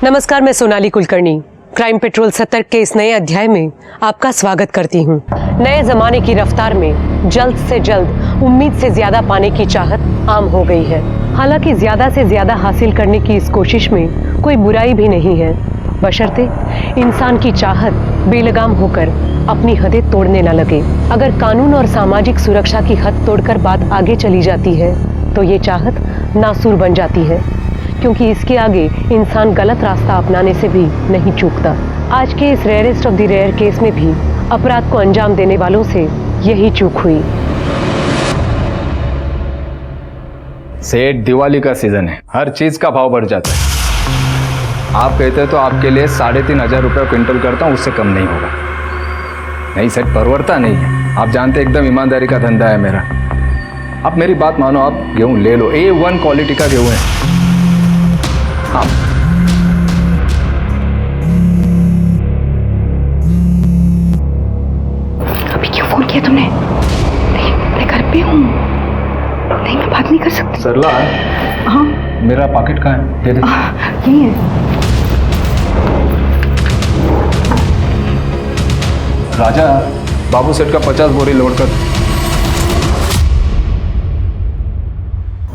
नमस्कार, मैं Sonali Kulkarni crime petrol सतर्क के इस नए अध्याय में आपका स्वागत करती हूँ। नए जमाने की रफ्तार में जल्द से जल्द उम्मीद से ज्यादा पाने की चाहत आम हो गई है। हालांकि ज्यादा से ज्यादा हासिल करने की इस कोशिश में कोई बुराई भी नहीं है, बशर्ते इंसान की चाहत बेलगाम होकर अपनी हदें तोड़ने न लगे। अगर कानून और सामाजिक सुरक्षा की हद तोड़कर बात आगे चली जाती है तो ये चाहत नासूर बन जाती है, क्योंकि इसके आगे इंसान गलत रास्ता अपनाने से भी नहीं चूकता। आज के इस rarest of the rare case में भी अपराध को अंजाम देने वालों से यही चूक हुई। सेठ, दिवाली का सीजन है, हर चीज का भाव बढ़ जाता है। आप कहते तो आपके लिए 3,500 रुपये क्विंटल करता हूँ, उससे कम नहीं होगा। नहीं सेठ, परवरता नहीं है। आप जानते एकदम ईमानदारी का धंधा है मेरा। आप मेरी बात मानो, आप गेहूँ ले लो, A1 क्वालिटी का गेहूँ है। हाँ, अभी क्यों फोन किया तुमने? नहीं, मैं घर पे हूँ। नहीं, मैं बात नहीं कर सकती। सरला, हाँ, मेरा पॉकेट कहाँ है? दे दे। यही है। राजा, बाबू सेठ का 50 बोरी लोड कर।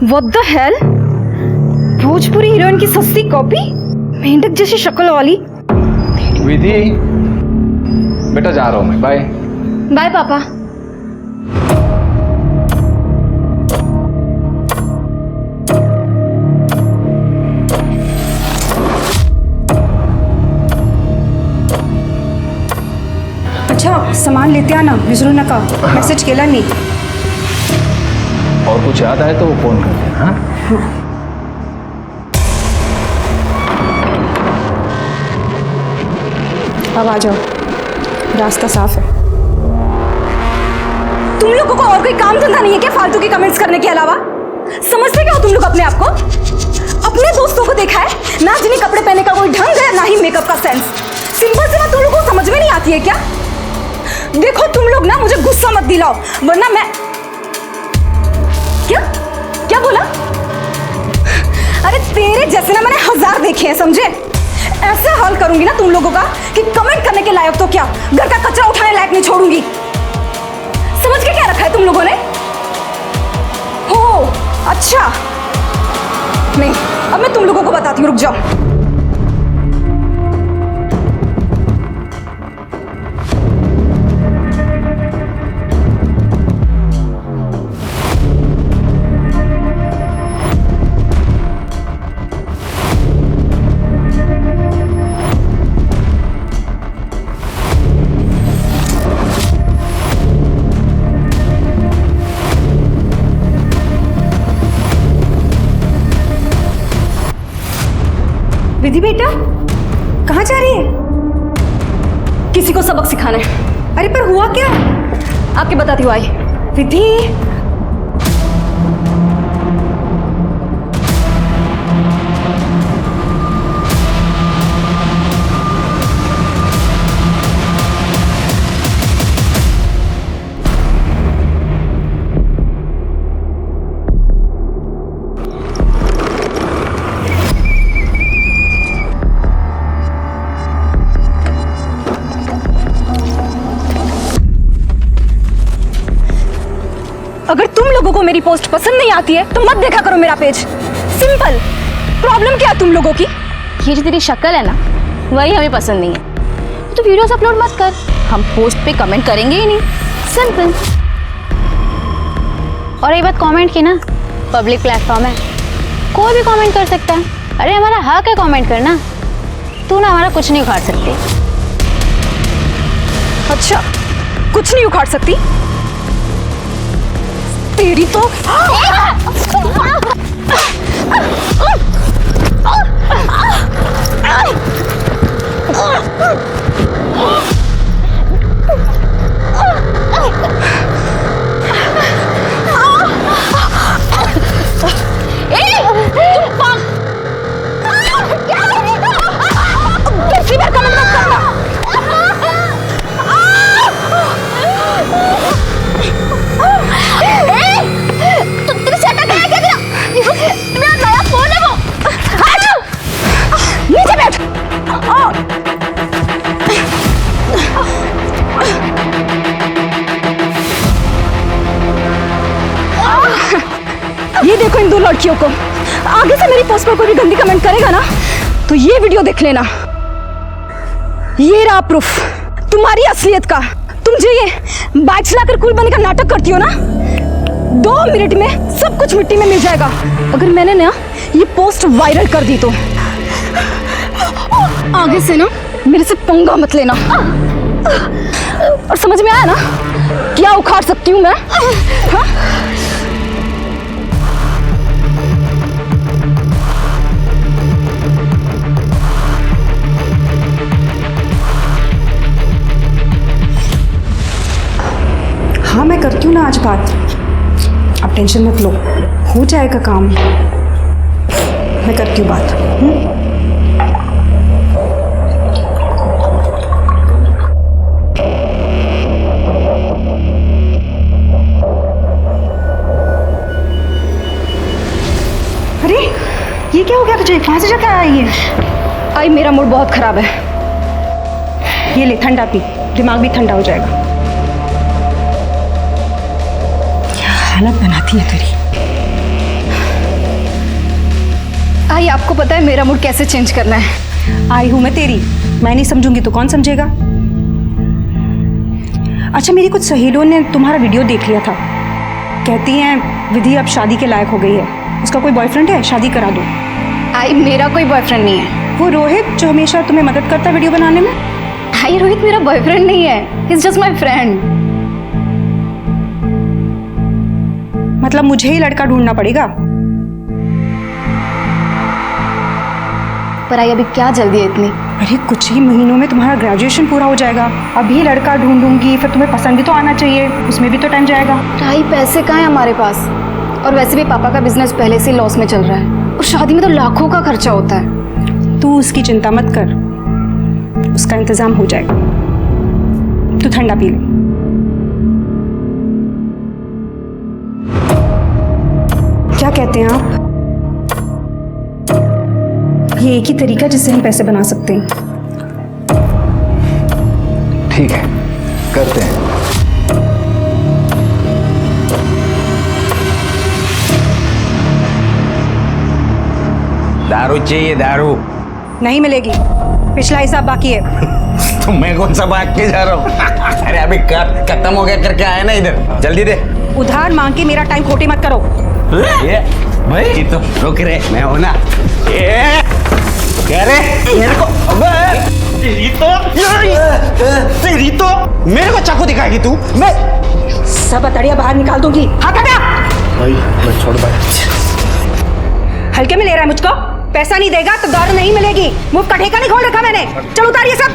What the hell? Bhojpuri heroine की सस्ती कॉपी, मेंढक जैसी शक्ल वाली। विधि, बेटा जा रहा हूँ मैं, बाय। बाय पापा। अच्छा, सामान लेते आना, विसरू नका। मैसेज केला नहीं। और कुछ याद आए तो वो फोन कर देना। हाँ? अब आ जाओ, रास्ता साफ है। तुम लोगों को और कोई काम धंधा नहीं है क्या फालतू की कमेंट्स करने के अलावा? समझते क्या हो तुम लोग अपने आप को? अपने दोस्तों को देखा है ना, जिन्हें कपड़े पहनने का कोई ढंग है, ना ही मेकअप का सेंस। सिंपल सी बात तुम लोगों को समझ में नहीं आती है क्या? देखो तुम लोग ना, मुझे गुस्सा मत दिलाओ, वरना मैं क्या क्या बोला? अरे तेरे जैसे ना मैंने 1000 देखे हैं, समझे? ऐसे हाल करूंगी ना तुम लोगों का कि कमेंट करने के लायक तो क्या, घर का कचरा उठाने लायक नहीं छोड़ूंगी। समझ के क्या रखा है तुम लोगों ने? हो अच्छा, नहीं, अब मैं तुम लोगों को बताती हूँ, रुक जाओ। विधि बेटा, कहाँ जा रही है? किसी को सबक सिखाना है। अरे पर हुआ क्या? आपके बताती हूँ। आई विधि, अगर तुम लोगों को मेरी पोस्ट पसंद नहीं आती है तो मत देखा करो मेरा पेज। सिंपल। प्रॉब्लम क्या है तुम लोगों की? ये जो तेरी शक्ल है ना, वही हमें पसंद नहीं है। तो वीडियोस अपलोड मत कर, हम पोस्ट पे कमेंट करेंगे ही नहीं। सिंपल। और ये बात कमेंट की ना, पब्लिक प्लेटफॉर्म है, कोई भी कमेंट कर सकता है। अरे हमारा हक है कमेंट करना, तू ना हमारा कुछ नहीं उखाड़ सकती। अच्छा, कुछ नहीं उखाड़ सकती? तेरी तो लड़कियों को, आगे से मेरी पोस्ट पर कोई भी गंदी कमेंट करेगा ना तो ये वीडियो देख लेना। ये रहा प्रूफ तुम्हारी असलियत का। तुम जो ये बाइक चलाकर कूल बनने का नाटक करती हो ना, 2 मिनट में सब कुछ मिट्टी में मिल जाएगा। अगर मैंने ना ये पोस्ट वायरल कर दी तो आगे से ना मेरे से पंगा मत लेना। और समझ में आया ना क्या उखाड़ सकती हूँ मैं? हाँ? हाँ मैं करती हूँ ना आज बात, अब टेंशन मत लो, हो जाएगा काम। मैं करती हूँ बात। अरे ये क्या हो गया तुझे? कहाँ से जाकर आई है? आई मेरा मूड बहुत खराब है। ये ले ठंडा पी, दिमाग भी ठंडा हो जाएगा। हालत बनाती है तेरी। आई आपको पता है मेरा मूड कैसे चेंज करना है? आई हूं मैं तेरी, मैं नहीं समझूंगी तो कौन समझेगा? अच्छा मेरी कुछ सहेलियों ने तुम्हारा वीडियो देख लिया था, कहती हैं विधि अब शादी के लायक हो गई है, उसका कोई बॉयफ्रेंड है, शादी करा दो। आई मेरा कोई बॉयफ्रेंड नहीं है। वो रोहित जो हमेशा तुम्हें मदद करता है वीडियो बनाने में? आई रोहित मेरा बॉयफ्रेंड नहीं है, इज जस्ट माई फ्रेंड। मतलब मुझे ही लड़का ढूंढना पड़ेगा? पर आई अभी क्या जल्दी है इतनी? अरे कुछ ही महीनों में तुम्हारा ग्रेजुएशन पूरा हो जाएगा, अभी लड़का ढूंढूंगी, फिर तुम्हें पसंद भी तो आना चाहिए, उसमें भी तो टाइम जाएगा। आई पैसे कहाँ है हमारे पास? और वैसे भी पापा का बिजनेस पहले से लॉस में चल रहा है, और शादी में तो लाखों का खर्चा होता है। तू उसकी चिंता मत कर, उसका इंतजाम हो जाएगा। तू ठंडा पी ले। क्या कहते हैं आप? ये एक ही तरीका जिससे हम पैसे बना सकते हैं। ठीक है, करते हैं। दारू चाहिए? दारू नहीं मिलेगी, पिछला हिसाब बाकी है। तो मैं कौन सा भाग के जा रहा हूँ? अरे अभी खत्म हो गया करके आया ना इधर, जल्दी दे। उधार मांग के मेरा टाइम खोटी मत करो। ये भाई ये तो रुक रे, मैं हूं ना। ये कह रे मेरे को, अबे तेरी तो मेरे को चाकू दिखाएगी तू? मैं सब अतड़िया बाहर निकाल दूंगी। हाथ हटा। भाई मैं छोड़ भाई। हल्के में ले रहा है मुझको? पैसा नहीं देगा तो दारू नहीं मिलेगी। मुंह का ठेका नहीं खोल रखा मैंने। चल उतार ये सब।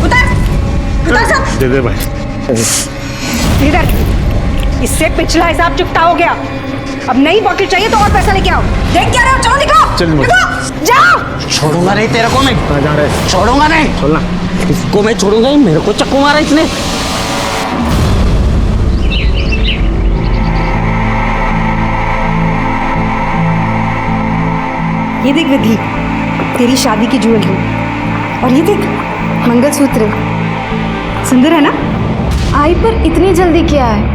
उतार सब। दे दे भाई। इधर, इससे पिछला हिसाब चुकता हो गया। अब नई बोतल चाहिए तो और पैसा लेके आओ। देख क्या रहे हो? चलो निकलो, जाओ। छोड़ूंगा नहीं तेरे को मैं, जा रहे छोड़ूंगा नहीं। छोड़ना इसको मैं छोड़ूंगा ही, मेरे को चक्कू मारा इसने। ये देख विधि, तेरी शादी की ज्वेलरी, और ये देख मंगलसूत्र, सुंदर है ना? आई पर इतनी जल्दी क्या है?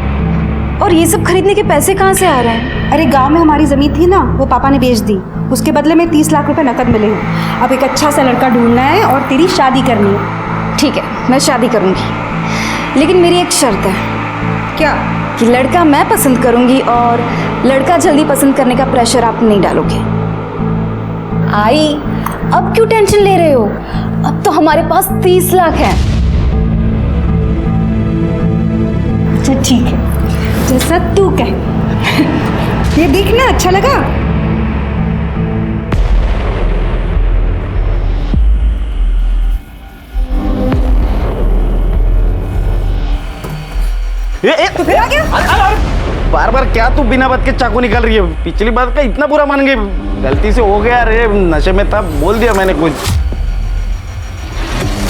और ये सब खरीदने के पैसे कहाँ से आ रहे हैं? अरे गांव में हमारी जमीन थी ना, वो पापा ने बेच दी, उसके बदले में 30 लाख रुपए नकद मिले हैं। अब एक अच्छा सा लड़का ढूंढना है और तेरी शादी करनी है। ठीक है, मैं शादी करूँगी, लेकिन मेरी एक शर्त है। क्या? कि लड़का मैं पसंद करूँगी और लड़का जल्दी पसंद करने का प्रेशर आप नहीं डालोगे। आई अब क्यों टेंशन ले रहे हो? अब तो हमारे पास 30 लाख है। अच्छा ठीक है, जैसा तू कह। ये देखना अच्छा लगा? तो फिर आ गया? बार बार क्या तू बिना बात के चाकू निकाल रही है? पिछली बात का इतना बुरा मान गई? गलती से हो गया रे, नशे में था, बोल दिया मैंने कुछ।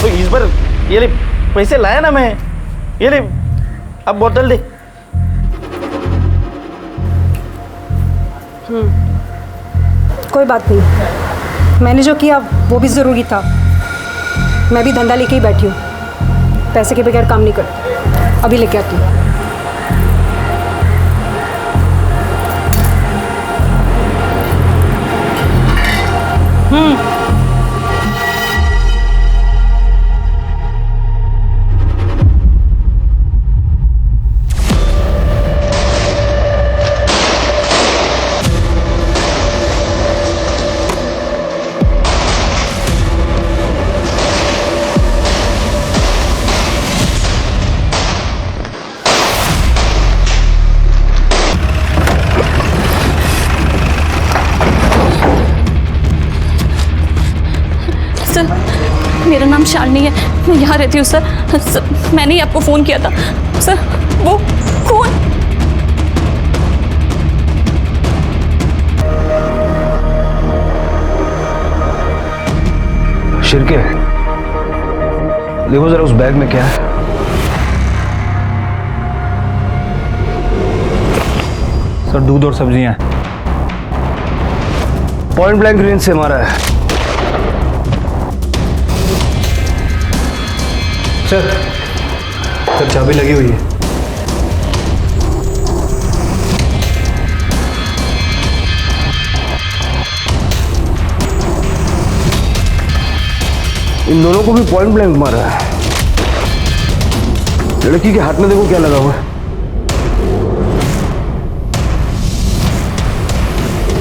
तो इस बार ये ले, पैसे लाया ना मैं, ये ले, अब बोतल दे। कोई बात नहीं, मैंने जो किया वो भी ज़रूरी था। मैं भी धंधा लेके ही बैठी हूँ, पैसे के बगैर काम नहीं करती। अभी लेके आती हूँ। सर, मेरा नाम शालिनी है, मैं यहाँ रहती हूँ सर। मैंने ही आपको फ़ोन किया था सर। वो कौन? शिरके, देखो जरा उस बैग में क्या है। सर दूध और सब्जियां। पॉइंट ब्लैंक रेंज से मारा है। सर चाबी लगी हुई है। इन दोनों को भी पॉइंट ब्लैंक मारा है। लड़की के हाथ में देखो क्या लगा हुआ है।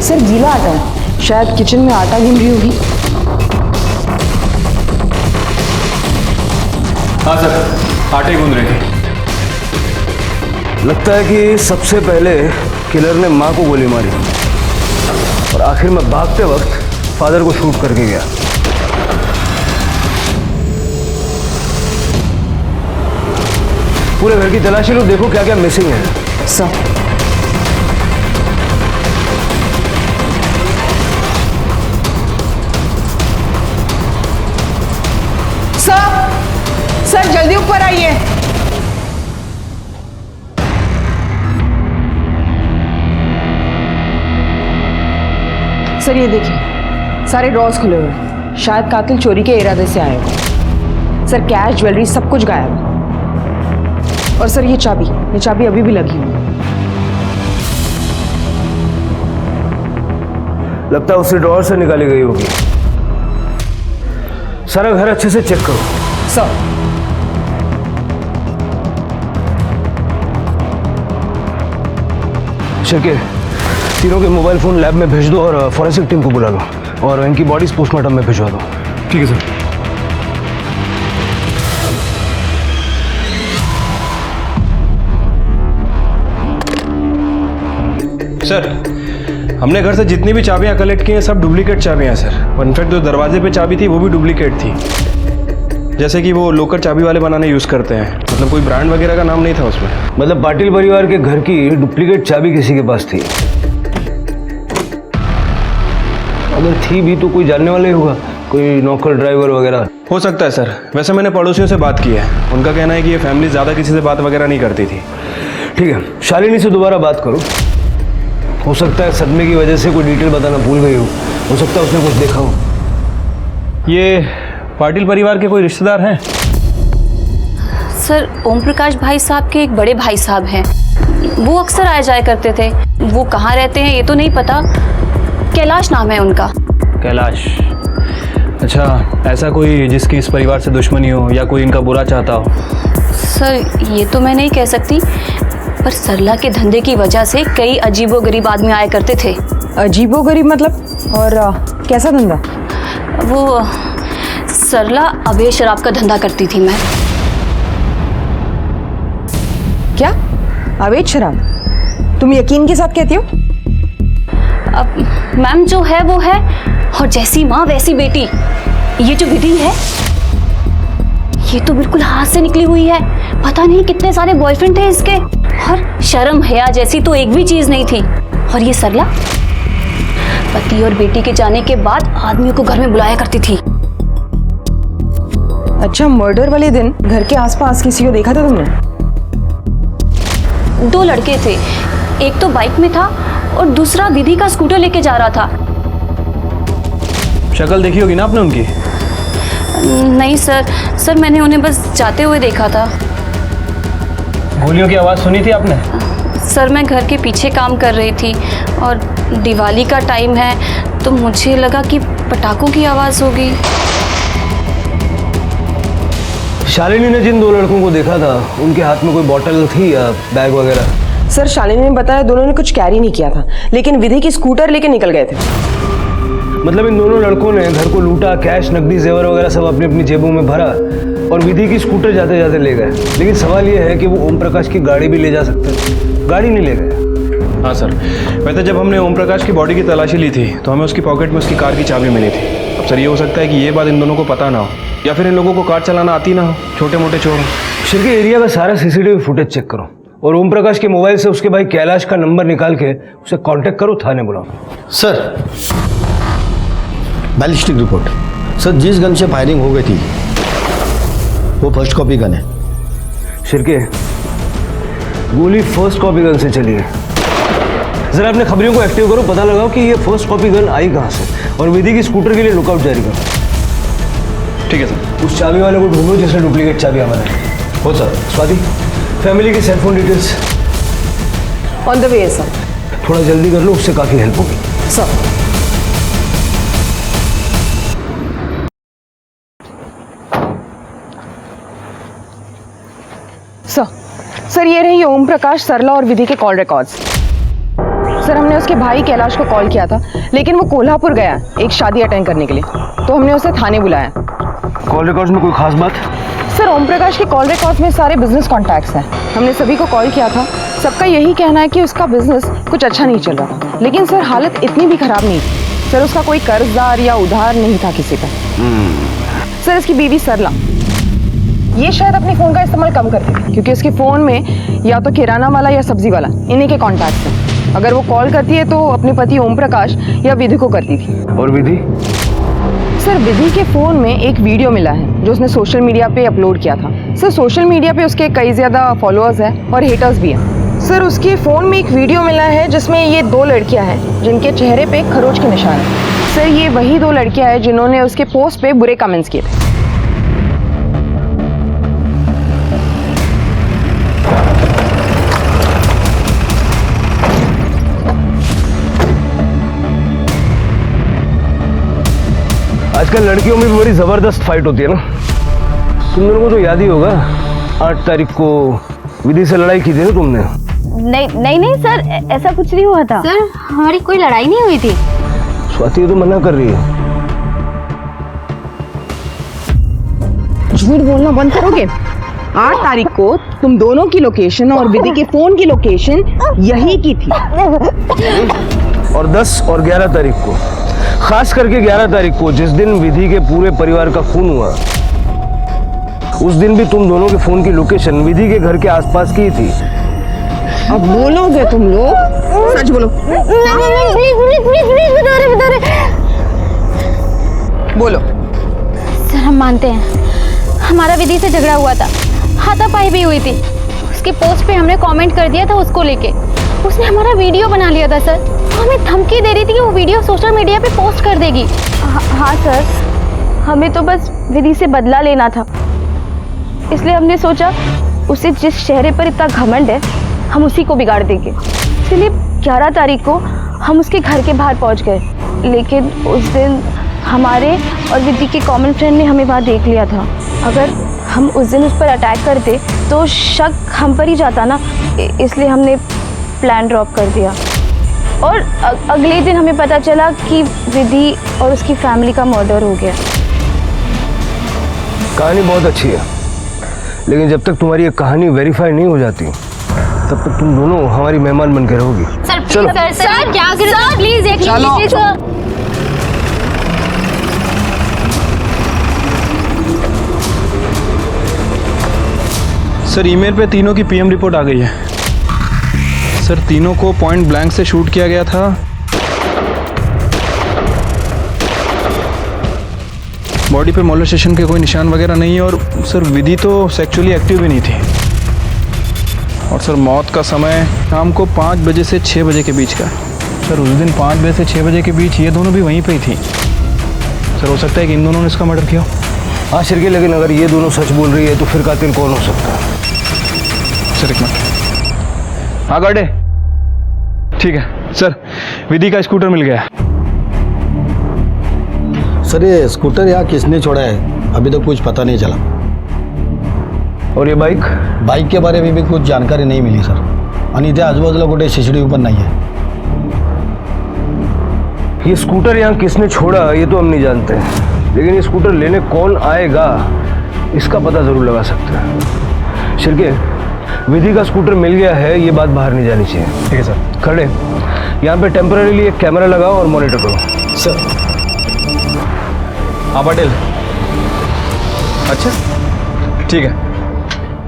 सर गीला आटा है, शायद किचन में आटा गिन रही होगी। हाँ सर, आटे गूंद रहे थे। लगता है कि सबसे पहले किलर ने मां को गोली मारी और आखिर में भागते वक्त फादर को शूट करके गया। पूरे घर की तलाशी लो, देखो क्या क्या मिसिंग है। सर सर जल्दी ऊपर आइए। सर ये देखिए, सारे ड्रॉर्स खुले हुए हैं। शायद कातिल चोरी के इरादे से आए हो। सर कैश, ज्वेलरी सब कुछ गायब है। और सर ये चाबी अभी भी लगी हुई है। लगता है उसी ड्रॉर से निकाली गई होगी। सारा घर अच्छे से चेक करो। सर शिरके, तीनों के मोबाइल फोन लैब में भेज दो और फॉरेंसिक टीम को बुला लो और इनकी बॉडीज पोस्टमार्टम में भिजवा दो। ठीक है सर। सर, हमने घर से जितनी भी चाबियां कलेक्ट की हैं सब डुप्लीकेट चाबियां हैं सर। इनफैक्ट जो दरवाजे पे चाबी थी वो भी डुप्लीकेट थी, जैसे कि वो लोकर चाबी वाले बनाने यूज़ करते हैं। मतलब कोई ब्रांड वगैरह का नाम नहीं था उसमें। मतलब पाटिल परिवार के घर की डुप्लीकेट चाबी किसी के पास थी। अगर थी भी तो कोई जानने वाला ही होगा, कोई नौकर ड्राइवर वगैरह। हो सकता है सर। वैसे मैंने पड़ोसियों से बात की है, उनका कहना है कि ये फैमिली ज़्यादा किसी से बात वगैरह नहीं करती थी। ठीक है, शालिनी से दोबारा बात करो। हो सकता है सदमे की वजह से कोई डिटेल बताना भूल गई हो सकता है उसने कुछ देखा हो। ये पाटिल परिवार के कोई रिश्तेदार हैं? सर ओम प्रकाश भाई साहब के एक बड़े भाई साहब हैं, वो अक्सर आया जाया करते थे। वो कहाँ रहते हैं ये तो नहीं पता। कैलाश नाम है उनका। कैलाश? अच्छा, ऐसा कोई जिसकी इस परिवार से दुश्मनी हो या कोई इनका बुरा चाहता हो? सर ये तो मैं नहीं कह सकती, पर सरला के धंधे की वजह से कई अजीबोगरीब आदमी आया करते थे। अजीबोगरीब मतलब? और कैसा धंधा? वो सरला अवैध शराब का धंधा करती थी। मैं क्या अवैध शराब? तुम यकीन के साथ कहती हो? अब मैम जो है वो है, और जैसी माँ वैसी बेटी। ये जो विधि है ये तो बिल्कुल हाथ से निकली हुई है। पता नहीं कितने सारे बॉयफ्रेंड थे इसके, और शर्म हया जैसी तो एक भी चीज नहीं थी। और ये सरला पति और बेटी के जाने के बाद आदमियों को घर में बुलाया करती थी। अच्छा, मर्डर वाले दिन घर के आसपास किसी को देखा था तुमने? 2 लड़के थे, एक तो बाइक में था और दूसरा विधि का स्कूटर लेके जा रहा था। शक्ल देखी होगी ना आपने उनकी? नहीं सर मैंने उन्हें बस जाते हुए देखा था। गोलियों की आवाज़ सुनी थी आपने? सर मैं घर के पीछे काम कर रही थी और दिवाली का टाइम है तो मुझे लगा कि पटाखों की आवाज़ होगी। शालिनी ने जिन दो लड़कों को देखा था उनके हाथ में कोई बॉटल थी या बैग वगैरह? सर शालिनी ने बताया दोनों ने कुछ कैरी नहीं किया था, लेकिन विधि की स्कूटर लेके निकल गए थे। मतलब इन दोनों लड़कों ने घर को लूटा, कैश, नकदी, जेवर वगैरह सब अपनी अपनी जेबों में भरा और विधि की स्कूटर जाते जाते ले गए। लेकिन सवाल यह है कि वो ओम प्रकाश की गाड़ी भी ले जा सकते थे, गाड़ी नहीं ले गए। हाँ सर, वैसे जब हमने ओम प्रकाश की बॉडी की तलाशी ली थी तो हमें उसकी पॉकेट में उसकी कार की चाबी मिली थी। अब सर ये हो सकता है कि ये बात इन दोनों को पता ना हो, या फिर इन लोगों को कार चलाना आती ना हो, छोटे मोटे चोर। शिर के एरिया का सारा सीसीटीवी फुटेज चेक करो और ओम प्रकाश के मोबाइल से उसके भाई कैलाश का नंबर निकाल के उसे कांटेक्ट करो, थाने बुलाओ। Sir ballistic report. सर जिस गन से फायरिंग हो गई थी वो फर्स्ट कॉपी गन है। शिरके गोली फर्स्ट कॉपी गन से चली है। जरा अपने खबरियों को एक्टिव करो, पता लगाओ कि ये फर्स्ट कॉपी गन आई कहाँ से, और विधि की स्कूटर के लिए लुकआउट जारी करो। ठीक है सर। उस चाबी वाले को ढूंढो जिसने डुप्लीकेट चाबी हमारे। हो सर। स्वाति, फैमिली की cellphone details on the way है सर। थोड़ा जल्दी कर लो, उससे काफ़ी हेल्प होगी। सर सर ये रही ओम प्रकाश, सरला और विधि के कॉल रिकॉर्ड्स। सर हमने उसके भाई कैलाश को कॉल किया था, लेकिन वो कोल्हापुर गया एक शादी अटेंड करने के लिए, तो हमने उसे थाने बुलाया। कॉल रिकॉर्ड्स में कोई खास बात? सर ओम प्रकाश के कॉल रिकॉर्ड्स में सारे बिजनेस कॉन्टैक्ट्स हैं। हमने सभी को कॉल किया था, सबका यही कहना है कि उसका बिजनेस कुछ अच्छा नहीं चल रहा था। लेकिन सर हालत इतनी भी खराब नहीं थी। सर उसका कोई कर्जदार या उधार नहीं था किसी पर। सर इसकी बीवी सरला ये शायद अपने फ़ोन का इस्तेमाल कम करती थी, क्योंकि उसके फ़ोन में या तो किराना वाला या सब्जी वाला इन्हीं के कॉन्टैक्ट्स हैं। अगर वो कॉल करती है तो अपने पति ओम प्रकाश या विधि को करती थी। और विधि? सर विधि के फ़ोन में एक वीडियो मिला है जो उसने सोशल मीडिया पे अपलोड किया था। सर सोशल मीडिया पे उसके कई ज़्यादा फॉलोअर्स हैं और हेटर्स भी हैं। सर उसके फ़ोन में एक वीडियो मिला है जिसमें ये दो लड़कियां हैं जिनके चेहरे पे खरोच के निशान है। सर ये वही दो लड़कियां हैं जिन्होंने उसके पोस्ट पे बुरे कमेंट्स किए थे। आजकल लड़कियों में भी बड़ी ज़बरदस्त फाइट होती है ना। तुम लोगों को तो याद ही होगा 8 तारीख को विधि से लड़ाई की थी ना तुमने। नहीं सर, ऐसा कुछ नहीं हुआ था। सर हमारी कोई लड़ाई नहीं हुई थी। स्वाति तो मना कर रही है। झूठ बोलना बंद करोगे? 8 तारीख को तुम दोनों की लोकेशन और विधि के फोन की लोकेशन यही की थी। और 10 और 11 तारीख को, खास करके 11 तारीख को जिस दिन विधि के पूरे परिवार का खून हुआ, उस दिन भी तुम दोनों के फोन की लोकेशन विधि के घर के आसपास की थी। अब बोलोगे तुम लोग? सच बोलो। बता रहे। बोलो। सर हम मानते हैं हमारा विधि से झगड़ा हुआ था, हाथापाई भी हुई थी। उसके पोस्ट पे हमने कमेंट कर दिया था उसको लेके। उसने हमारा वीडियो बना लिया था सर। हमें धमकी दे रही थी कि वो वीडियो सोशल मीडिया पे पोस्ट कर देगी। हाँ सर, हमें तो बस विधि से बदला लेना था, इसलिए हमने सोचा उसे जिस चेहरे पर इतना घमंड है हम उसी को बिगाड़ देंगे। इसलिए 11 तारीख को हम उसके घर के बाहर पहुंच गए, लेकिन उस दिन हमारे और विधि के कॉमन फ्रेंड ने हमें वहाँ देख लिया था। अगर हम उस दिन उस पर अटैक करते तो शक हम पर ही जाता ना, इसलिए हमने प्लान ड्रॉप कर दिया। और अगले दिन हमें पता चला कि विधि और उसकी फैमिली का मर्डर हो गया। कहानी बहुत अच्छी है, लेकिन जब तक तुम्हारी ये कहानी वेरीफाई नहीं हो जाती तब तक तुम दोनों हमारी मेहमान बन के रहोगी। सर चलो सर क्या करें सर, प्लीज एक सर ईमेल पे तीनों की पीएम रिपोर्ट आ गई है। सर तीनों को पॉइंट ब्लैंक से शूट किया गया था। बॉडी पे मोलेस्टेशन के कोई निशान वगैरह नहीं है। और सर विधि तो सेक्सुअली एक्टिव भी नहीं थी। और सर मौत का समय शाम को 5 बजे से 6 बजे के बीच का है। सर उस दिन 5 बजे से 6 बजे के बीच ये दोनों भी वहीं पे ही थी। सर हो सकता है कि इन दोनों ने इसका मर्डर किया। हाँ शिरके, लेकिन अगर ये दोनों सच बोल रही है तो फिर कातिल कौन हो सकता है? सर एक मिनट। हाँ गार्डे, ठीक है सर, विधि का स्कूटर मिल गया। सर ये स्कूटर यहाँ किसने छोड़ा है अभी तक कुछ पता नहीं चला। और ये बाइक? बाइक के बारे में भी कुछ जानकारी नहीं मिली सर। आणि इथे आजूबाजूला कुठे CCTV पण नाही है। ये स्कूटर यहाँ किसने छोड़ा ये तो हम नहीं जानते, लेकिन ये स्कूटर लेने कौन आएगा इसका पता जरूर लगा सकते हैं। शिर्के, विधि का स्कूटर मिल गया है, ये बात बाहर नहीं जानी चाहिए। ठीक है सर। खड़े, यहाँ पे टेम्पररीली एक कैमरा लगाओ और मॉनिटर करो। सर हाँ पटेल। अच्छा ठीक है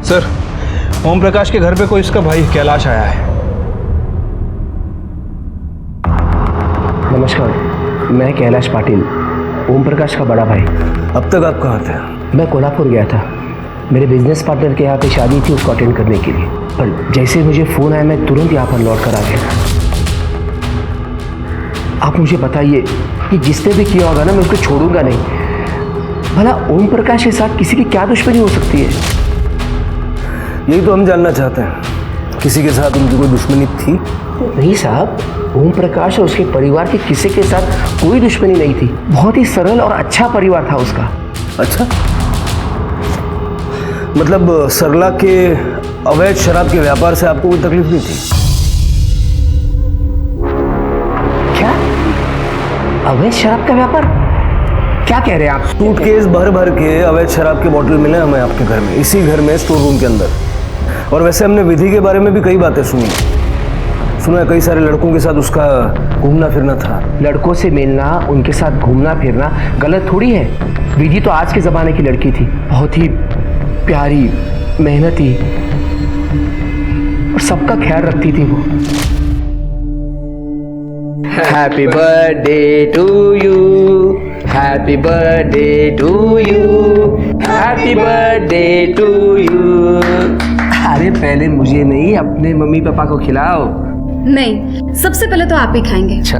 सर। ओम प्रकाश के घर पे कोई इसका भाई कैलाश आया है। नमस्कार, मैं कैलाश पाटिल, ओम प्रकाश का बड़ा भाई। अब तक आप कहाँ थे? मैं कोल्हापुर गया था, मेरे बिजनेस पार्टनर के यहाँ पे शादी थी, उसको अटेंड करने के लिए। पर जैसे मुझे फ़ोन आया मैं तुरंत यहाँ पर लौट कर आ गया। आप मुझे बताइए कि जिसने भी किया होगा ना, मैं उसको छोड़ूंगा नहीं। भला ओम प्रकाश के साथ किसी की क्या दुश्मनी हो सकती है? यही तो हम जानना चाहते हैं, किसी के साथ उनकी कोई दुश्मनी थी? नहीं साहब, ओम प्रकाश और उसके परिवार के किसी के साथ कोई दुश्मनी नहीं थी। बहुत ही सरल और अच्छा परिवार था उसका। अच्छा, मतलब सरला के अवैध शराब के व्यापार से आपको कोई तकलीफ नहीं थी? क्या अवैध शराब का व्यापार? क्या कह रहे हैं आप? सूटकेस भर भर के अवैध शराब के बोतल मिले हमें आपके घर में, इसी घर में स्टोर रूम के अंदर। और वैसे हमने विधि के बारे में भी कई बातें सुनी। सुना है कई सारे लड़कों के साथ उसका घूमना फिरना था। लड़कों से मिलना, उनके साथ घूमना फिरना गलत थोड़ी है। विधि तो आज के ज़माने की लड़की थी, बहुत ही प्यारी, मेहनती और सबका ख्याल रखती थी वो। Happy birthday to you, happy birthday to you, happy birthday to you. अरे पहले मुझे नहीं, अपने मम्मी पापा को खिलाओ। नहीं, सबसे पहले तो आप ही खाएंगे। अच्छा,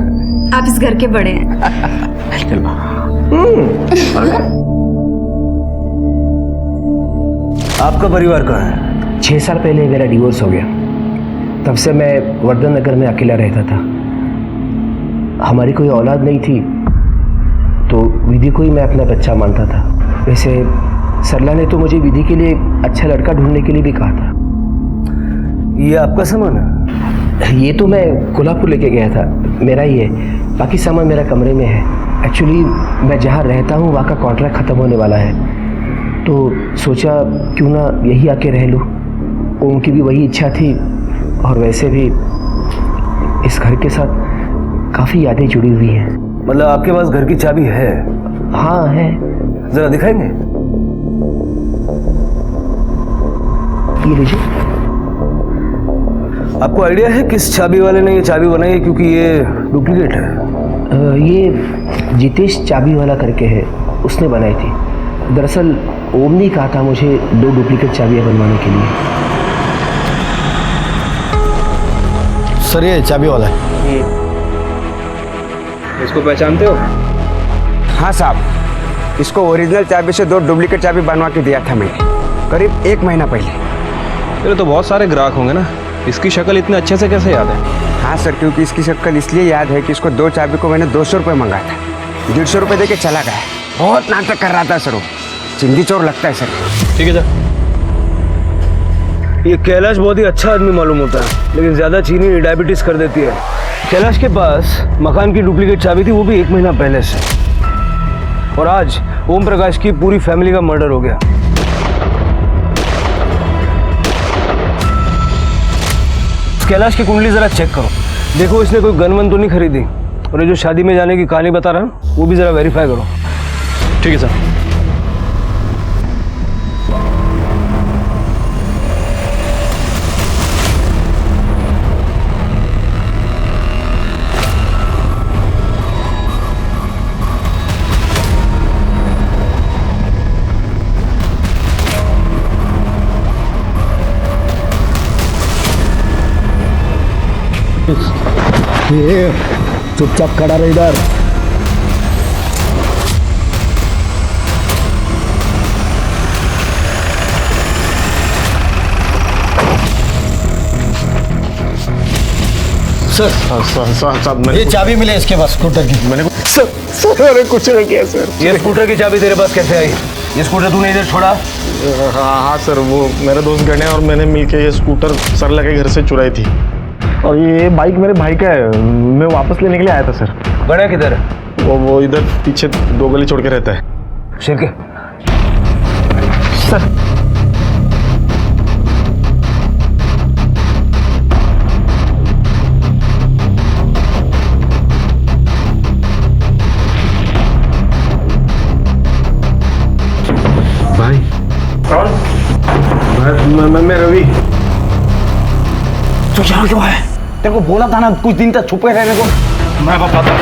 आप इस घर के बड़े हैं। आपका परिवार कहाँ है? 6 साल पहले मेरा डिवोर्स हो गया, तब से मैं वर्धन नगर में अकेला रहता था। हमारी कोई औलाद नहीं थी, तो विधि को ही मैं अपना बच्चा मानता था। वैसे सरला ने तो मुझे विधि के लिए अच्छा लड़का ढूंढने के लिए भी कहा था। ये आपका सामान है? ये तो मैं कोल्हापुर लेके गया था, मेरा ही है। बाकी सामान मेरा कमरे में है। एक्चुअली मैं जहाँ रहता हूँ वहाँ का कॉन्ट्रैक्ट ख़त्म होने वाला है, तो सोचा क्यों ना यही आके रह लूँ। उनकी भी वही इच्छा थी, और वैसे भी इस घर के साथ काफ़ी यादें जुड़ी हुई हैं। मतलब आपके पास घर की चाबी है? हाँ है। जरा दिखाएंगे? ये लीजिए। आपको आइडिया है किस चाबी वाले ने ये चाबी बनाई है? क्योंकि ये डुप्लीकेट है। ये जितेश चाबी वाला करके है, उसने बनाई थी। दरअसल ओम ने कहा था मुझे 2 डुप्लीकेट चाबियाँ बनवाने के लिए। सर ये चाबी वाला है। इसको पहचानते हो? हाँ साहब, इसको ओरिजिनल चाबी से 2 डुप्लीकेट चाबी बनवा के दिया था मैंने करीब 1 महीना पहले। तेरे तो बहुत सारे ग्राहक होंगे ना, इसकी शक्ल इतने अच्छे से कैसे याद है? हाँ सर, क्योंकि इसकी शक्ल इसलिए याद है कि इसको 2 चाबी को मैंने 200 रुपये मंगाया था। 150 रुपये दे के चला गया। बहुत नाटक कर रहा था सर, वो चिंदी चोर लगता है सर। ठीक है जा। ये कैलाश बहुत ही अच्छा आदमी मालूम होता है, लेकिन ज़्यादा चीनी डायबिटीज़ कर देती है। कैलाश के पास मकान की डुप्लीकेट चाबी थी, वो भी 1 महीना पहले से। और आज ओम प्रकाश की पूरी फैमिली का मर्डर हो गया। कैलाश की कुंडली जरा चेक करो, देखो इसने कोई गन वन तो नहीं खरीदी। और ये जो शादी में जाने की कहानी बता रहा है वो भी जरा वेरीफाई करो। ठीक है सर। ये चुपचाप खड़ा रह इधर। सर ये चाबी मिले इसके पास स्कूटर की। मैंने अरे कुछ नहीं किया सर। ये स्कूटर की चाबी तेरे पास कैसे आई? ये स्कूटर तूने इधर छोड़ा? हाँ सर, वो मेरे दोस्त गणे और मैंने मिलके ये स्कूटर सरला के घर से चुराई थी और ये बाइक मेरे भाई का है, मैं वापस लेने के लिए आया था सर। गणा किधर है? वो इधर पीछे 2 गली छोड़ के रहता है। शिरके सर भाई कौन? मैं रवि। तो यहाँ क्यों है? तेरे को बोला था ना कुछ दिन तक छुपे रहने को। मैं बताता हूँ।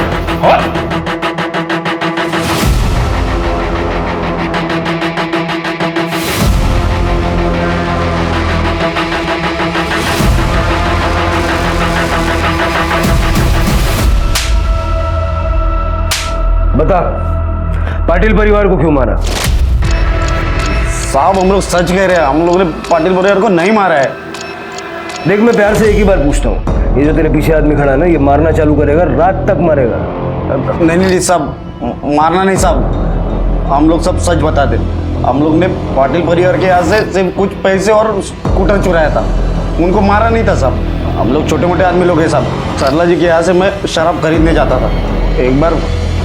बता, पाटिल परिवार को क्यों मारा? साहब हम लोग सच कह रहे हैं, हम लोगों ने पाटिल परिवार को नहीं मारा है। देख मैं प्यार से एक ही बार पूछता हूँ, ये जो तेरे पीछे आदमी खड़ा है ना, ये मारना चालू करेगा, रात तक मारेगा। नहीं साहब, मारना नहीं साहब, हम लोग सब सच बता दे। हम लोग ने पाटिल परिवार के यहाँ से सिर्फ कुछ पैसे और स्कूटर चुराया था, उनको मारा नहीं था साहब। हम लोग छोटे मोटे आदमी लोग हैं साहब। सरला जी के यहाँ से मैं शराब खरीदने जाता था, एक बार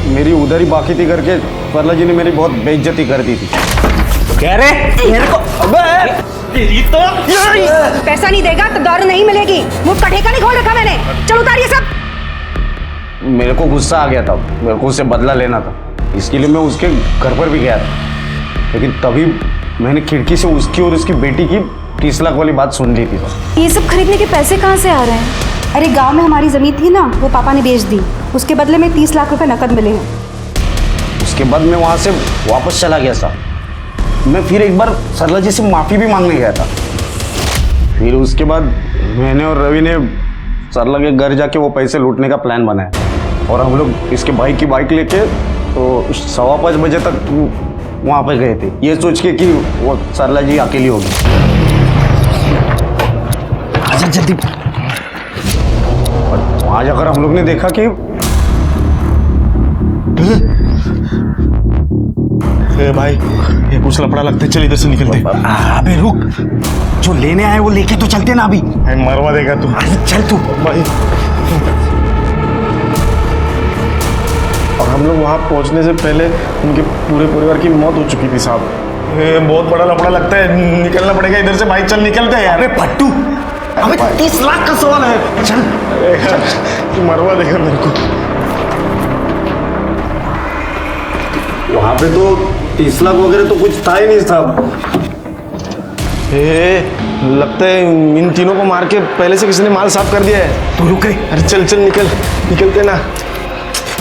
मेरी उधारी बाकी थी करके सरला जी ने मेरी बहुत बेइज्जती कर दी थी। कह रहे मेरे को पैसा नहीं देगा तो दारू नहीं मिलेगी। मुंह का ठेका नहीं खोल रखा मैंने। चल उतारिए सब। मेरे को गुस्सा आ गया था, मेरे को उससे बदला लेना था, इसके लिए मैं उसके घर पर भी गया था। लेकिन तभी मैंने खिड़की से उसकी और उसकी बेटी की 30 लाख वाली बात सुन ली थी। ये सब खरीदने के पैसे कहाँ से आ रहे हैं? अरे गांव में हमारी जमीन थी ना, वो पापा ने बेच दी, उसके बदले में 30 लाख रुपए नकद मिले हैं। उसके बाद मैं वहाँ से वापस चला गया साहब। मैं फिर एक बार सरला जी से माफ़ी भी मांगने गया था। फिर उसके बाद मैंने और रवि ने सरला के घर जाके वो पैसे लूटने का प्लान बनाया और हम लोग इसके भाई की बाइक लेके तो 5:15 बजे तक वहाँ पे गए थे, ये सोच के कि वो सरला जी अकेली होगी। आजा जल्दी। और वहाँ जाकर हम लोग ने देखा कि भाई ये कुछ लफड़ा लगता है, चल इधर से निकलते। अबे रुक, जो लेने आए वो लेके तो चलते ना अभी। मरवा देगा तू। चल तू भाई। और हम लोग वहाँ पहुँचने से पहले उनके पूरे परिवार की मौत हो चुकी थी साहब। ये बहुत बड़ा लफड़ा लगता है, निकलना पड़ेगा इधर से। भाई चल निकलते हैं यार। अबे पट्टू, अबे 30 लाख का सवाल है। चल मरवा देगा मेरे को। वहाँ पे तो 30 लाख वगैरह तो कुछ था ही नहीं साहब। लगता है इन तीनों को मार के पहले से किसी ने माल साफ कर दिया है। तो रुक गए। अरे चल चल निकलते ना।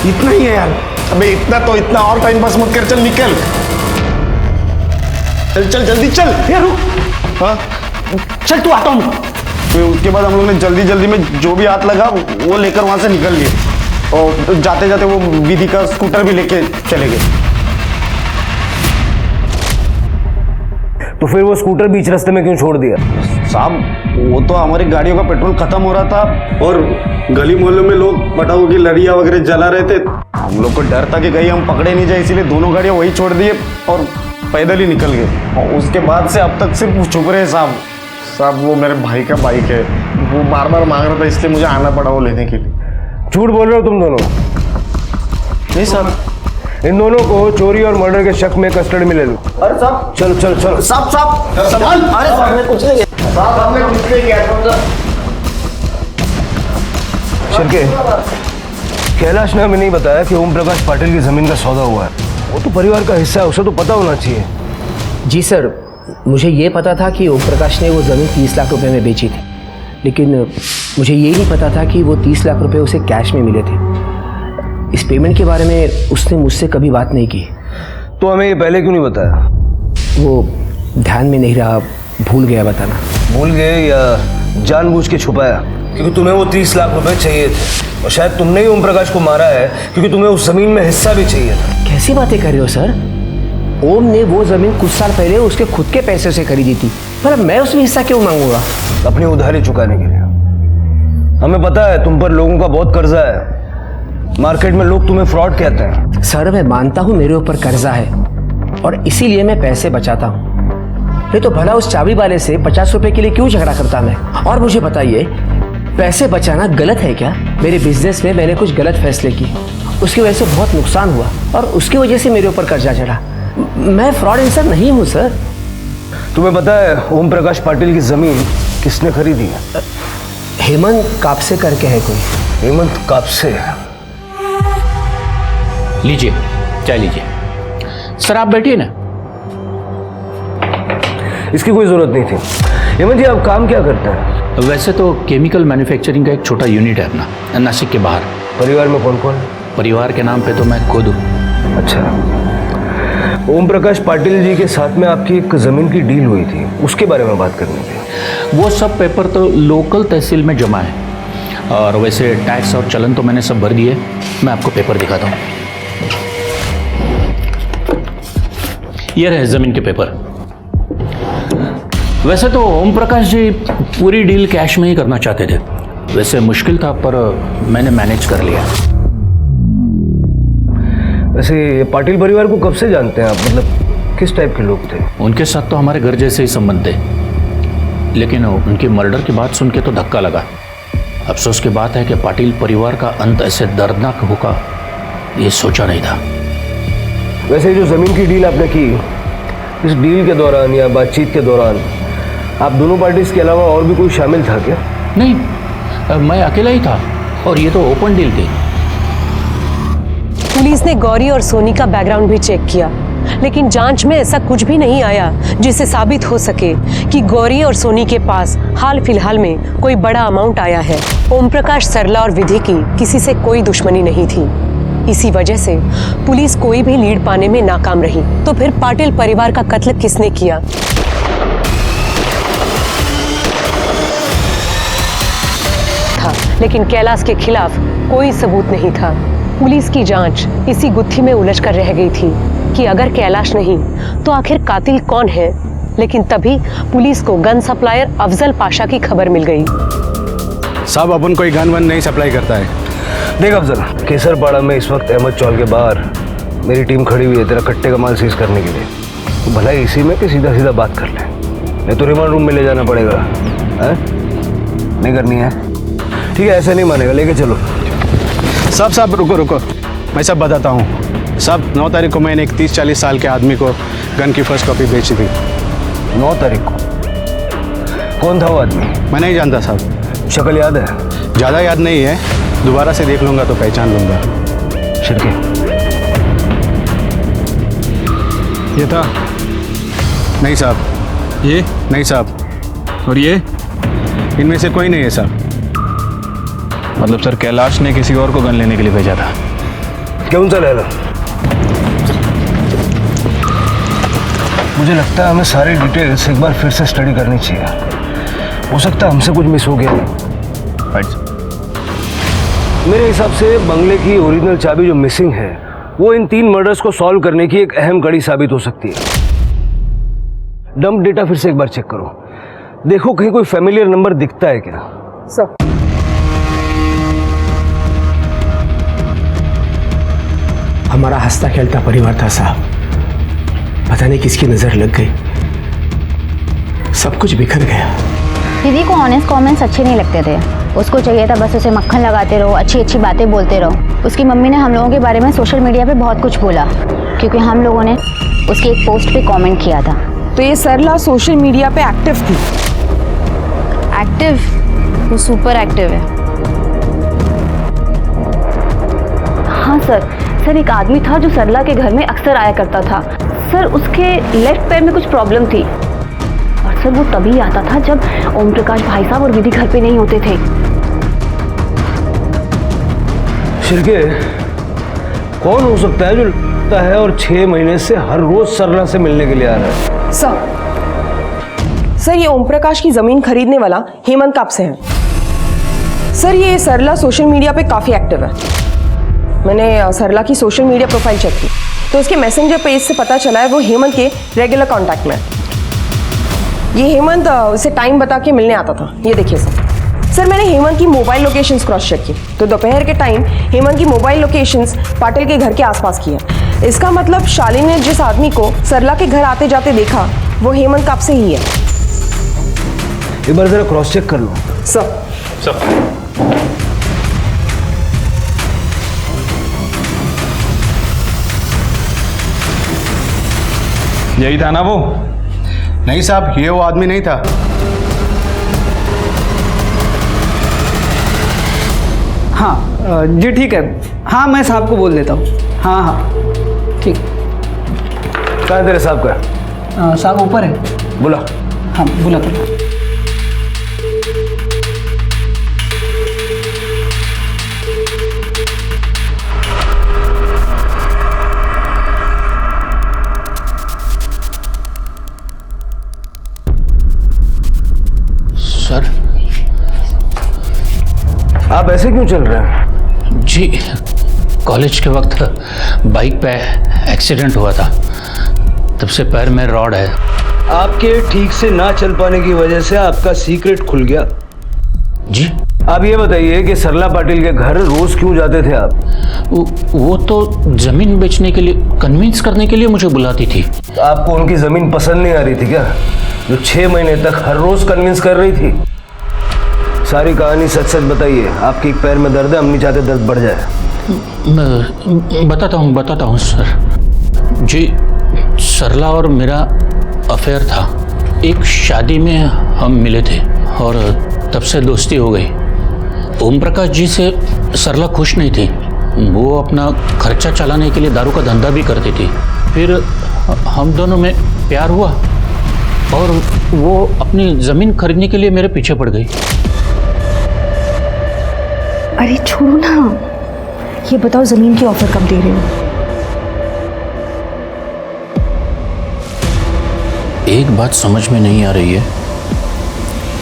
इतना ही है यार। अबे इतना तो इतना, और टाइम पास मत कर, चल निकल। चल जल्दी चल। यार रुक। हाँ चल तू, आता हूँ। फिर उसके बाद हम लोग ने जल्दी में जो भी हाथ लगा वो लेकर वहाँ से निकल लिए और जाते जाते वो विधि का स्कूटर भी लेके चले गए। तो फिर वो स्कूटर बीच रास्ते में क्यों छोड़ दिया? साहब वो तो हमारी गाड़ियों का पेट्रोल खत्म हो रहा था और गली मोहल्लों में लोग पटाखों की लड़ियाँ वगैरह जला रहे थे। हम लोग को डर था कि कहीं हम पकड़े नहीं जाए, इसीलिए दोनों गाड़ियाँ वही छोड़ दिए और पैदल ही निकल गए। और उसके बाद से अब तक सिर्फ छुप रहे साहब। वो मेरे भाई का बाइक है, वो बार बार मांग रहा था, इसलिए मुझे आना पड़ा वो लेने के लिए। झूठ बोल रहे हो तुम दोनों? नहीं साहब, इन दोनों को चोरी और मर्डर के शक में कस्टडी में ले लो। अरे साहब चलो चलो चलो। साहब अरे हमने कुछ नहीं किया साहब, हमने कुछ नहीं किया। शिरके, कैलाश ने हमें नहीं बताया कि ओम प्रकाश पाटिल की जमीन का सौदा हुआ है। वो तो परिवार का हिस्सा है, उसे तो पता होना चाहिए। जी सर, मुझे ये पता था कि ओम प्रकाश ने वो ज़मीन 30 लाख रुपए में बेची थी, लेकिन मुझे ये नहीं पता था कि वो 30 लाख रुपए उसे कैश में मिले थे। इस पेमेंट के बारे में उसने मुझसे कभी बात नहीं की। तो हमें ये पहले क्यों नहीं बताया? वो ध्यान में नहीं रहा, भूल गया बताना। भूल गए या जानबूझ के छुपाया? क्योंकि तुम्हें वो 30 लाख रुपए चाहिए थे और शायद तुमने ही ओम प्रकाश को मारा है क्योंकि तुम्हें उस जमीन में हिस्सा भी चाहिए था। कैसी बातें कर रहे हो सर? ओम ने वो जमीन कुछ साल पहले उसके खुद के पैसे से खरीदी थी, पर मैं उसमें हिस्सा क्यों मांगूंगा? अपनी उधारी चुकाने के लिए। हमें पता है तुम पर लोगों का बहुत कर्जा है। मार्केट में लोग तुम्हें फ्रॉड कहते हैं। सर मैं मानता हूँ मेरे ऊपर कर्जा है और इसीलिए मैं पैसे बचाता हूँ। नहीं तो भला उस चाबी वाले से 50 रुपए के लिए क्यों झगड़ा करता मैं। और मुझे बताइए, पैसे बचाना गलत है क्या? मेरे बिजनेस में मैंने कुछ गलत फैसले किए, उसकी वजह से बहुत नुकसान हुआ और उसकी वजह से मेरे ऊपर कर्जा चढ़ा। मैं फ्रॉड इंसान नहीं हूँ सर। तुम्हें पता है ओम प्रकाश पाटिल की जमीन किसने खरीदी है? हेमंत कापसे करके है कोई। हेमंत कापसे? लीजिए चाय लीजिए। सर आप बैठिए ना। इसकी कोई जरूरत नहीं थी। हेमंत जी आप काम क्या करते हैं? वैसे तो केमिकल मैन्युफैक्चरिंग का एक छोटा यूनिट है अपना, नासिक के बाहर। परिवार में कौन कौन है? परिवार के नाम पे तो मैं खुद हूँ। अच्छा, ओम प्रकाश पाटिल जी के साथ में आपकी एक जमीन की डील हुई थी, उसके बारे में बात करनी थी। वो सब पेपर तो लोकल तहसील में जमा है और वैसे टैक्स और चलन तो मैंने सब भर दिए। मैं आपको पेपर दिखाता हूँ। ये रहे जमीन के पेपर। वैसे तो ओम प्रकाश जी पूरी डील कैश में ही करना चाहते थे। वैसे मुश्किल था पर मैंने मैनेज कर लिया। वैसे ये पाटिल परिवार को कब से जानते हैं आप? मतलब किस टाइप के लोग थे? उनके साथ तो हमारे घर जैसे ही संबंध थे, लेकिन उनकी मर्डर की बात सुन के तो धक्का लगा। अफसोस की बात है कि पाटिल परिवार का अंत ऐसे दर्दनाक होगा ये सोचा नहीं था। वैसे जो ज़मीन की डील आपने की, इस डील के दौरान या बातचीत के दौरान आप दोनों पार्टीज के अलावा और भी कोई शामिल था क्या? नहीं, मैं अकेला ही था और ये तो ओपन डील थी। पुलिस ने गौरी और सोनी का बैकग्राउंड भी चेक किया, लेकिन जांच में ऐसा कुछ भी नहीं आया जिससे साबित हो सके कि गौरी और सोनी के पास हाल फिलहाल में कोई बड़ा अमाउंट आया है। ओम प्रकाश, सरला और विधि की किसी से कोई दुश्मनी नहीं थी। इसी वजह से पुलिस कोई भी लीड पाने में नाकाम रही। तो फिर पाटिल परिवार का कत्ल किसने किया? था, लेकिन कैलाश के खिलाफ कोई सबूत नहीं था। पुलिस की जांच इसी गुत्थी में उलझ कर रह गई थी कि अगर कैलाश नहीं तो आखिर कातिल कौन है। लेकिन तभी पुलिस को गन सप्लायर अफजल पाशा की खबर मिल गई। साहब अपन कोई गन वन नहीं सप्लाई करता है। देख अफजल, केसरपाड़ा में इस वक्त अहमद चौल के बाहर मेरी टीम खड़ी हुई है तेरा कट्टे का माल सीज करने के लिए। तो भला इसी में कि सीधा सीधा बात कर ले, नहीं तो रिमांड रूम में ले जाना पड़ेगा। है? नहीं करनी है? ठीक है, ऐसे नहीं मानेगा, लेके चलो। साहब रुको रुको, मैं सब बताता हूँ। साहब 9 तारीख को मैंने एक 30-40 साल के आदमी को गन की फर्स्ट कॉपी बेची थी। 9 तारीख को? कौन था वो आदमी? मैं नहीं जानता साहब। शक्ल याद है? ज़्यादा याद नहीं है, दोबारा से देख लूँगा तो पहचान लूँगा। शिरके ये था? नहीं साहब। ये? नहीं साहब। और ये? इनमें से कोई नहीं है साहब। मतलब सर कैलाश ने किसी और को गन लेने के लिए भेजा था। क्यों सा ले लो? मुझे लगता है हमें सारी डिटेल्स एक बार फिर से स्टडी करनी चाहिए। हो सकता है हमसे कुछ मिस हो गया। मेरे हिसाब से बंगले की ओरिजिनल चाबी जो मिसिंग है वो इन 3 मर्डर्स को सॉल्व करने की एक अहम कड़ी साबित हो सकती है। डंप डेटा फिर से एक बार चेक करो, देखो कहीं कोई फैमिलियर नंबर दिखता है क्या। सर हमारा हंसता खेलता परिवार था साहब, पता नहीं किसकी नजर लग गई, सब कुछ बिखर गया। दीदी को ऑनेस्ट कमेंट्स अच्छे नहीं लगते थे। उसको चाहिए था बस उसे मक्खन लगाते रहो, अच्छी अच्छी बातें बोलते रहो। उसकी मम्मी ने हम लोगों के बारे में सोशल मीडिया पे बहुत कुछ बोला, क्योंकि हम लोगों ने उसकी एक पोस्ट पे कमेंट किया था। तो ये सरला सोशल मीडिया पे एक्टिव थी? एक्टिव? वो सुपर एक्टिव है। हाँ सर एक आदमी था जो सरला के घर में अक्सर आया करता था। सर उसके लेफ्ट पैर में कुछ प्रॉब्लम थी और सर वो तभी आता था जब ओम प्रकाश भाई साहब और विधि घर पे नहीं होते थे। शिरके, कौन हो सकता है जो लगता है और 6 महीने से हर रोज सरला से मिलने के लिए आ रहा है? सर ये ओम प्रकाश की जमीन खरीदने वाला हेमंत कापसे है। सर ये सरला सोशल मीडिया पे काफी एक्टिव है। मैंने सरला की सोशल मीडिया प्रोफाइल चेक की तो उसके मैसेंजर पेज से पता चला है वो हेमंत के रेगुलर कांटेक्ट में है। ये हेमंत उसे टाइम बता के मिलने आता था। ये देखिए सर। सर मैंने हेमंत की मोबाइल लोकेशंस क्रॉस चेक की तो दोपहर के टाइम हेमंत की मोबाइल लोकेशंस पाटिल के घर के आसपास की है। इसका मतलब शालिनी ने जिस आदमी को सरला के घर आते जाते देखा वो हेमंत कापसे ही है। एक बार जरा क्रॉस चेक कर लो। सब यही था ना वो? नहीं साहब, ये वो आदमी नहीं था। हाँ जी ठीक है। हाँ मैं साहब को बोल देता हूँ। हाँ हाँ ठीक। कहाँ है तेरे साहब का? साहब ऊपर है। बुला। हाँ बुला बुला। सर आप ऐसे क्यों चल रहे हैं? जी कॉलेज के वक्त बाइक पे एक्सीडेंट हुआ था, तब से पैर में रॉड है। आपके ठीक से ना चल पाने की वजह से आपका सीक्रेट खुल गया। जी आप ये बताइए कि सरला पाटिल के घर रोज क्यों जाते थे आप? वो तो जमीन बेचने के लिए, कन्विंस करने के लिए मुझे बुलाती थी। आपको उनकी जमीन पसंद नहीं आ रही थी क्या, जो 6 महीने तक हर रोज कन्विंस कर रही थी? सारी कहानी सच सच बताइए। आपके एक पैर में दर्द है, हम नहीं चाहते दर्द बढ़ जाए। मैं बताता हूँ सर। जी सरला और मेरा अफेयर था। एक शादी में हम मिले थे और तब से दोस्ती हो गई। ओम प्रकाश जी से सरला खुश नहीं थी। वो अपना खर्चा चलाने के लिए दारू का धंधा भी करती थी। फिर हम दोनों में प्यार हुआ और वो अपनी ज़मीन खरीदने के लिए मेरे पीछे पड़ गई। अरे छोड़ो ना, ये बताओ जमीन की ऑफर कब दे रहे हो? एक बात समझ में नहीं आ रही है,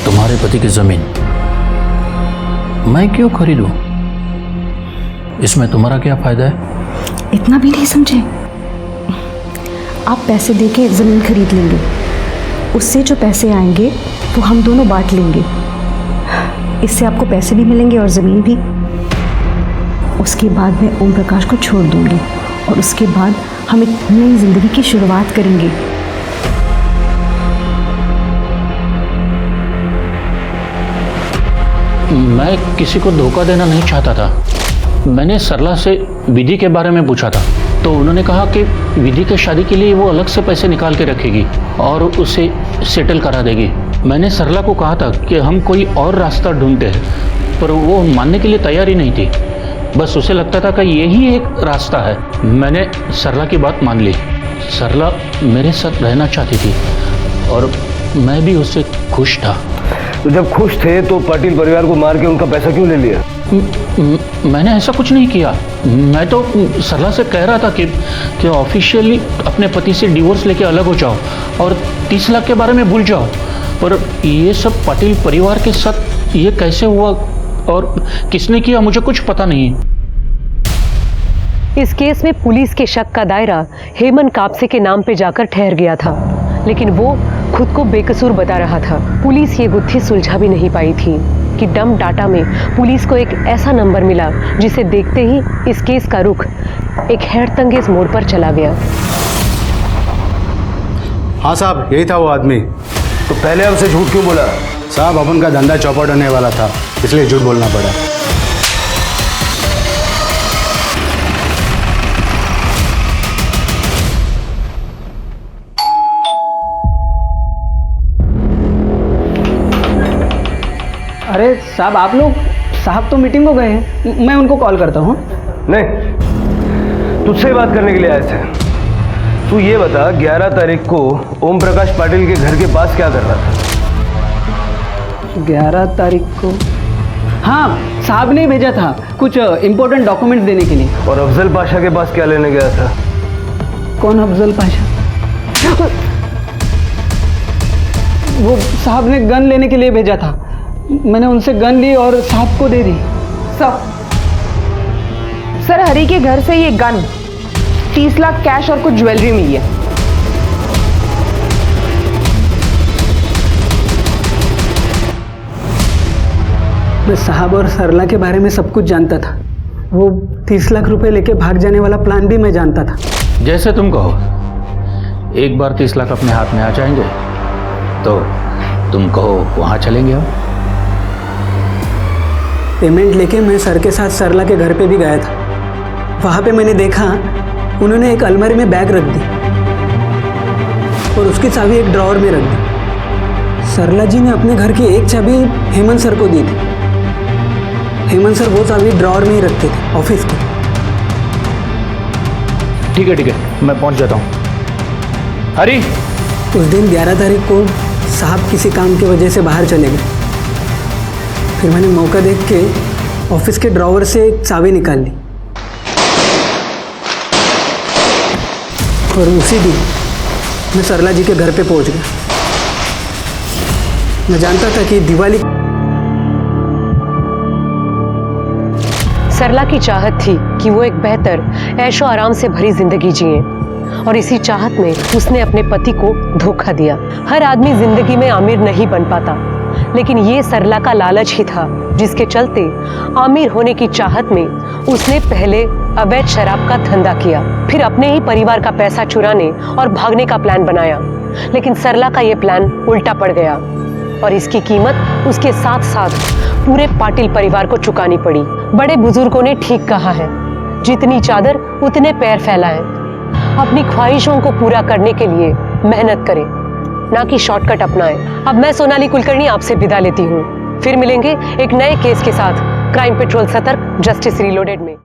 तुम्हारे पति की जमीन मैं क्यों खरीदूं? इसमें तुम्हारा क्या फायदा है? इतना भी नहीं समझे? आप पैसे देके जमीन खरीद लेंगे, उससे जो पैसे आएंगे वो हम दोनों बांट लेंगे। इससे आपको पैसे भी मिलेंगे और ज़मीन भी। उसके बाद मैं ओम प्रकाश को छोड़ दूंगी और उसके बाद हम एक नई जिंदगी की शुरुआत करेंगे। मैं किसी को धोखा देना नहीं चाहता था। मैंने सरला से विधि के बारे में पूछा था तो उन्होंने कहा कि विधि के शादी के लिए वो अलग से पैसे निकाल के रखेगी और उसे सेटल करा देगी। मैंने सरला को कहा था कि हम कोई और रास्ता ढूंढते हैं, पर वो मानने के लिए तैयार ही नहीं थी। बस उसे लगता था कि यही एक रास्ता है। मैंने सरला की बात मान ली। सरला मेरे साथ रहना चाहती थी और मैं भी उससे खुश था। तो जब खुश थे तो पाटिल परिवार को मार के उनका पैसा क्यों ले लिया? मैंने ऐसा कुछ नहीं किया। मैं तो सरला से कह रहा था कि ऑफिशियली अपने पति से डिवोर्स लेके अलग हो जाओ और 30 लाख के बारे में भूल जाओ। पर ये सब पाटिल परिवार के साथ ये कैसे हुआ और किसने किया मुझे कुछ पता नहीं। इस केस में पुलिस के शक का दायरा हेमंत कापसे के नाम पे जाकर ठहर गया था, लेकिन वो खुद को बेकसूर बता रहा था। पुलिस ये गुत्थी सुलझा भी नहीं पाई थी कि डंप डाटा में पुलिस को एक ऐसा नंबर मिला जिसे देखते ही इस केस का रुख एक हैरतअंगेज मोड़ पर चला गया। हाँ साहब, यही था वो आदमी। तो पहले हमसे झूठ क्यों बोला? साहब अपन का धंधा चौपट होने वाला था, इसलिए झूठ बोलना पड़ा। अरे साहब आप लोग, साहब तो मीटिंग को गए हैं, मैं उनको कॉल करता हूँ। नहीं, तुझसे बात करने के लिए आए थे। तू ये बता 11 तारीख को ओम प्रकाश पाटिल के घर के पास क्या कर रहा था? 11 तारीख को? हाँ साहब ने भेजा था कुछ इम्पोर्टेंट डॉक्यूमेंट देने के लिए। और अफजल पाशा के पास क्या लेने गया था? कौन अफजल पाशा? वो साहब ने गन लेने के लिए भेजा था। मैंने उनसे गन ली और साहब को दे दी। सर हरी के घर से ये गन, 30 लाख कैश और कुछ ज्वेलरी मिली है। मैं साहब और सरला के बारे में सब कुछ जानता था। वो 30 लाख रुपए लेके भाग जाने वाला प्लान भी मैं जानता था। जैसे तुम कहो। एक बार 30 लाख अपने हाथ में आ जाएंगे तो तुम कहो वहाँ चलेंगे हम। पेमेंट लेके मैं सर के साथ सरला के घर पे भी गया था। वहाँ पे मैंने देखा उन्होंने एक अलमारी में बैग रख दी और उसकी चाबी एक ड्रॉअर में रख दी। सरला जी ने अपने घर की एक चाबी हेमंत सर को दी थी। हेमंत सर वो चाबी ड्रॉअर में ही रखते थे ऑफिस की। ठीक है, मैं पहुँच जाता हूँ। हरी, उस दिन 11 तारीख को साहब किसी काम की वजह से बाहर चले गए। फिर मैंने मौका देख के ऑफिस के ड्रॉअर से एक चाबी निकाल ली और उसी दिन मैं सरला जी के घर पे पहुंच गया। मैं जानता था कि दिवाली सरला की चाहत थी कि वो एक बेहतर ऐशो आराम से भरी जिंदगी जिए और इसी चाहत में उसने अपने पति को धोखा दिया। हर आदमी जिंदगी में आमिर नहीं बन पाता, लेकिन ये सरला का लालच ही था जिसके चलते आमिर होने की चाहत में उसने पहले अवैध शराब का धंधा किया, फिर अपने ही परिवार का पैसा चुराने और भागने का प्लान बनाया। लेकिन सरला का ये प्लान उल्टा पड़ गया और इसकी कीमत उसके साथ साथ पूरे पाटिल परिवार को चुकानी पड़ी। बड़े बुजुर्गों ने ठीक कहा है, जितनी चादर उतने पैर फैलाएं। अपनी ख्वाहिशों को पूरा करने के लिए मेहनत करें, ना कि शॉर्टकट अपनाएं। अब मैं सोनाली कुलकर्णी आपसे विदा लेती हूँ। फिर मिलेंगे एक नए केस के साथ क्राइम पेट्रोल सतर्क जस्टिस रीलोडेड में।